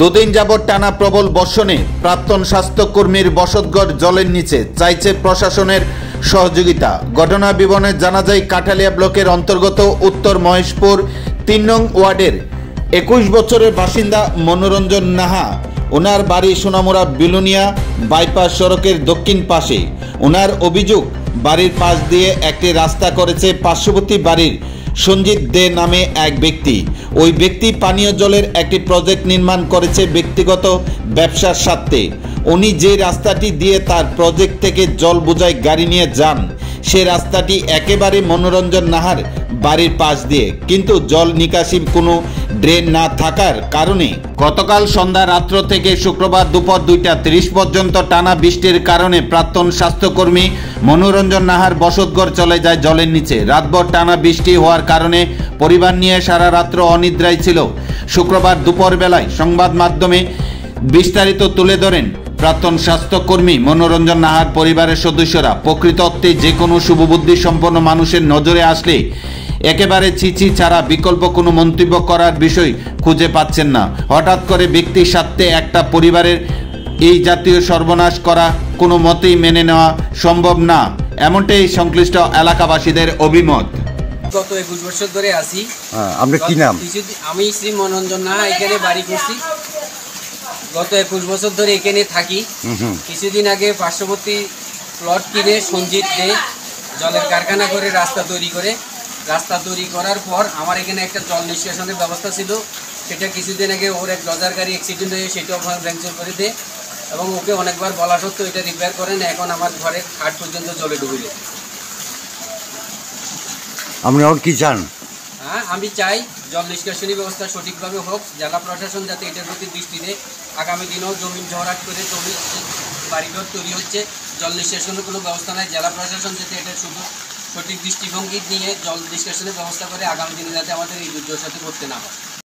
দুদিন যাবৎ টানা প্রবল বর্ষণে প্রাক্তন স্বাস্থ্যকর্মীর বসতঘর জলের নিচে, চাইছে প্রশাসনের সহযোগিতা। ঘটনা বিবরণে জানা যায়, কাঠালিয়া ব্লকের অন্তর্গত উত্তর মহেশপুর ৩ নং ওয়ার্ডের ২১ বছরের বাসিন্দা মনোরঞ্জন নাহা। ওনার বাড়ি সোনামুড়া বিলুনিয়া বাইপাস সড়কের দক্ষিণ পাশে। ওনার অভিযোগ, বাড়ির পাশ দিয়ে একটি রাস্তা করেছে পার্শ্ববর্তী বাড়ির সঞ্জিত দে নামে এক ব্যক্তি। ওই ব্যক্তি পানীয় জলের একটি প্রজেক্ট নির্মাণ করেছে ব্যক্তিগত ব্যবসার স্বার্থে। উনি যে রাস্তাটি দিয়ে তার প্রজেক্ট থেকে জল বোঝাই গাড়ি নিয়ে যান, সে রাস্তাটি একেবারে মনোরঞ্জন নাহার বাড়ির পাশ দিয়ে, কিন্তু জল নিকাশি কোনো ড্রেন না থাকার কারণে গতকাল সন্ধ্যা রাত্র থেকে শুক্রবার দুপুর 2টা 30 পর্যন্ত টানা বৃষ্টির কারণে প্রাক্তন স্বাস্থ্যকর্মী মনোরঞ্জন নাহার বসতঘর চলে যায় জলের নিচে। রাতভর টানা বৃষ্টি হওয়ার কারণে পরিবার নিয়ে সারা রাত্র অনিদ্রায় ছিল। শুক্রবার দুপুর বেলায় সংবাদ মাধ্যমে বিস্তারিত তুলে ধরেন প্রাক্তন স্বাস্থ্যকর্মী মনোরঞ্জন নাহার পরিবারের সদস্যরা। প্রকৃত অর্থে যে কোনো শুভবুদ্ধি সম্পন্ন মানুষের নজরে আসলে একেবারে চিচি ছাড়া বিকল্প কোনো মন্তব্য করার বিষয় খুঁজে পাচ্ছেন না। হঠাৎ করে ব্যক্তির স্বার্থে একটা পরিবারের এই জাতীয় সর্বনাশ করা কোনো মতেই মেনে নেওয়া সম্ভব না, এমনটাই সংশ্লিষ্ট এলাকাবাসীদের অভিমত। গত 21 বছর ধরে আছি। আপনার কি নাম? আমি শ্রী মনোরঞ্জন নাহা, এখানে বাড়ি করছি। গত 21 বছর ধরে এখানে থাকি। কিছুদিন আগে পার্শ্ববর্তী প্লট কিনে সঞ্জিত দে জলের কারখানা করে রাস্তা তৈরি করার পর আমার এখানে একটা জল নিষ্কাশনের ব্যবস্থা ছিল। সেটা কিছুদিন আগে ওর এক ডজার গাড়ি অ্যাক্সিডেন্ট হয়ে সেটাও ভ্যাংচার করে দেয় এবং ওকে অনেকবার বলা সত্ত্বেও এটা রিপেয়ার করে না। এখন আমার ঘরের খাট পর্যন্ত জলে ডুবে যায়। আপনি আর কি চান? আমি চাই জল নিষ্কাশনী ব্যবস্থা সঠিকভাবে হোক। জেলা প্রশাসন যাতে এটার প্রতি দৃষ্টি দেয়। আগামী দিনেও জমি ঝড়াট করে বাড়িঘর তৈরি হচ্ছে, জল নিষ্কাশনের কোনো ব্যবস্থা নাই। জেলা প্রশাসন যাতে এটা শুধু সঠিক দৃষ্টিভঙ্গি নিয়ে জল নিষ্কাশনের ব্যবস্থা করে, আগামী দিনে যাতে আমাদের এই দুর্যোগের সাথে করতে না হয়।